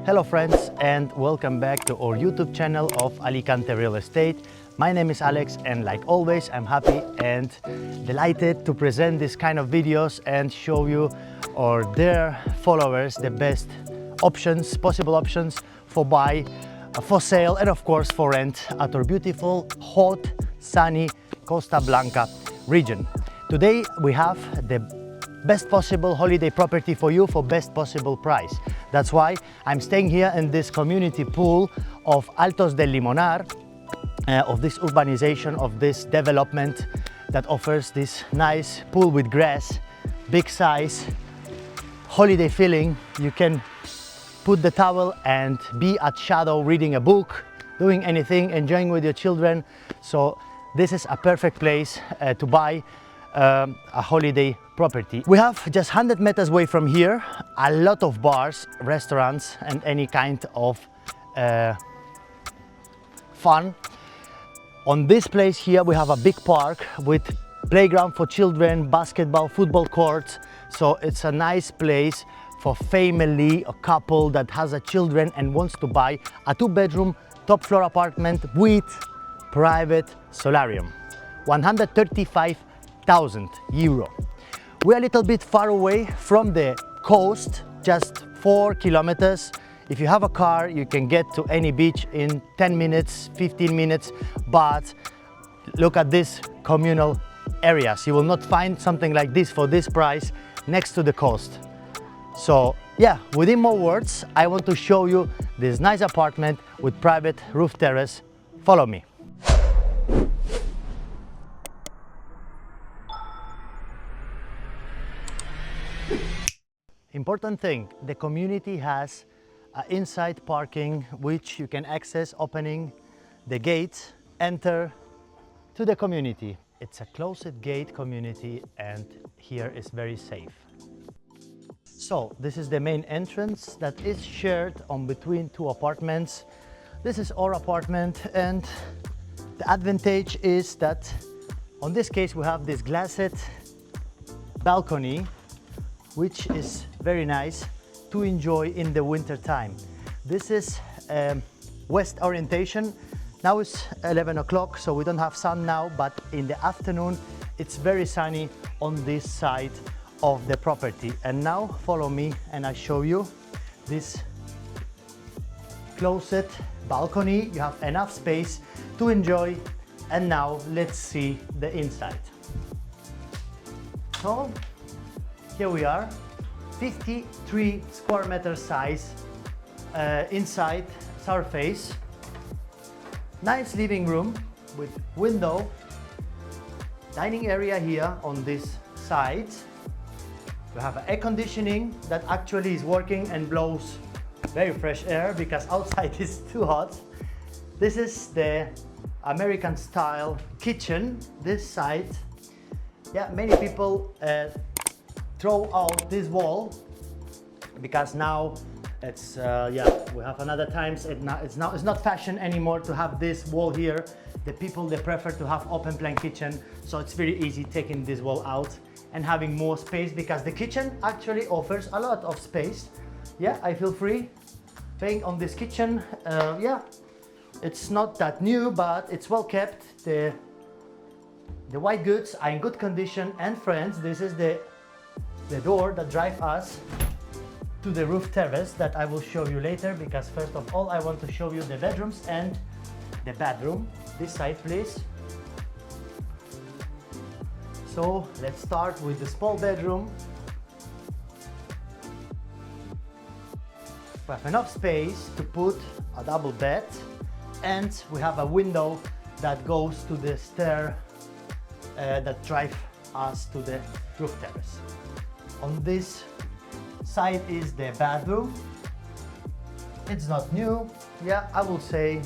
Hello friends, and welcome back to our YouTube channel of Alicante Real Estate. My name is Alex, and like always I'm happy and delighted to present this kind of videos and show you or their followers the best options, possible options for buy, for sale, and of course for rent at our beautiful, hot, sunny Costa Blanca region. Today we have the best possible holiday property for you for best possible price. That's why I'm staying here in this community pool of Altos del Limonar, of this urbanization, of this development that offers this nice pool with grass, big size, holiday feeling. You can put the towel and be at shadow reading a book, doing anything, enjoying with your children. So this is a perfect place to buy a holiday property. We have just 100 meters away from here a lot of bars, restaurants, and any kind of fun. On this place here we have a big park with playground for children, basketball, football courts. So it's a nice place for family, a couple that has a children and wants to buy a 2-bedroom top floor apartment with private solarium. 135,000 euro. We're a little bit far away from the coast, just 4 kilometers. If you have a car, you can get to any beach in 10 minutes, 15 minutes, but look at these communal areas. You will not find something like this for this price next to the coast. So yeah, within more words, I want to show you this nice apartment with private roof terrace. Follow me. Important thing, the community has inside parking which you can access, opening the gate, enter to the community. It's a closed gate community and here is very safe. So this is the main entrance that is shared on between 2 apartments. This is our apartment, and the advantage is that on this case we have this glassed balcony, which is very nice to enjoy in the winter time. This is west orientation. Now it's 11 o'clock, so we don't have sun now, but in the afternoon it's very sunny on this side of the property. And now follow me and I show you this closed balcony. You have enough space to enjoy. And now let's see the inside. So here we are, 53 square meter size inside surface. Nice living room with window, dining area here on this side. We have air conditioning that actually is working and blows very fresh air because outside is too hot. This is the American style kitchen, this side. Yeah, many people throw out this wall because now it's we have another times it's not fashion anymore to have this wall here. The people, they prefer to have open plan kitchen, so it's very easy taking this wall out and having more space because the kitchen actually offers a lot of space. Yeah, I feel free paying on this kitchen. Yeah, it's not that new, but it's well kept. The white goods are in good condition. And friends, this is the door that drives us to the roof terrace that I will show you later, because first of all I want to show you the bedrooms and the bathroom. This side please. So let's start with the small bedroom. We have enough space to put a double bed, and we have a window that goes to the stair that drive us to the roof terrace. On this side is the bathroom. It's not new. Yeah, I will say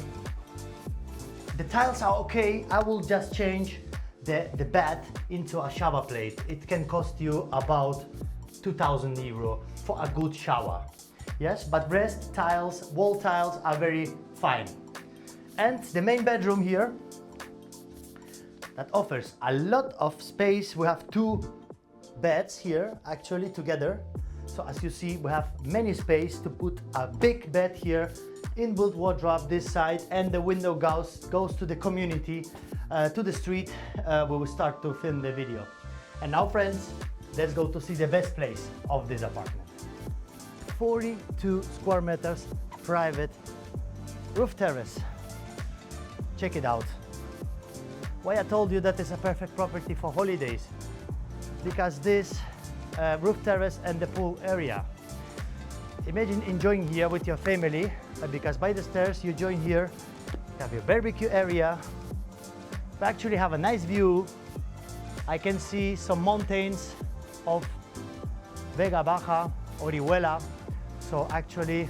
the tiles are okay. I will just change the bed into a shower plate. It can cost you about 2,000 euro for a good shower. Yes, but rest tiles, wall tiles are very fine. And the main bedroom here that offers a lot of space. We have 2 beds here actually together. So as you see, we have many space to put a big bed here, inbuilt wardrobe this side, and the window goes to the community, to the street. We will start to film the video. And now friends, let's go to see the best place of this apartment. 42 square meters, private roof terrace. Check it out. Why I told you that it's a perfect property for holidays? Because this roof terrace and the pool area. Imagine enjoying here with your family, because by the stairs you join here, you have your barbecue area. We actually have a nice view. I can see some mountains of Vega Baja, Orihuela. So actually,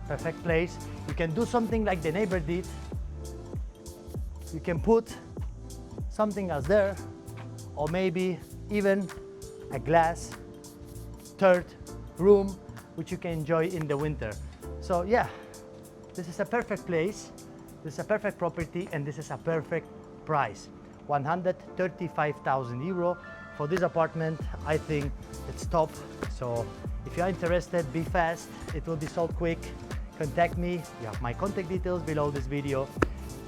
perfect place. You can do something like the neighbor did. You can put something else there, or maybe even a glass third room, which you can enjoy in the winter. So yeah, this is a perfect place, this is a perfect property, and this is a perfect price. 135,000 euro for this apartment. I think it's top. So if you're interested, be fast, it will be sold quick. Contact me, you have my contact details below this video.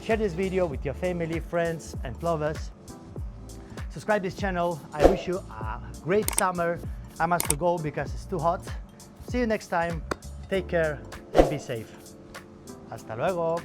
Share this video with your family, friends, and lovers. Subscribe this channel. I wish you a great summer. I must go because it's too hot. See you next time. Take care and be safe. Hasta luego.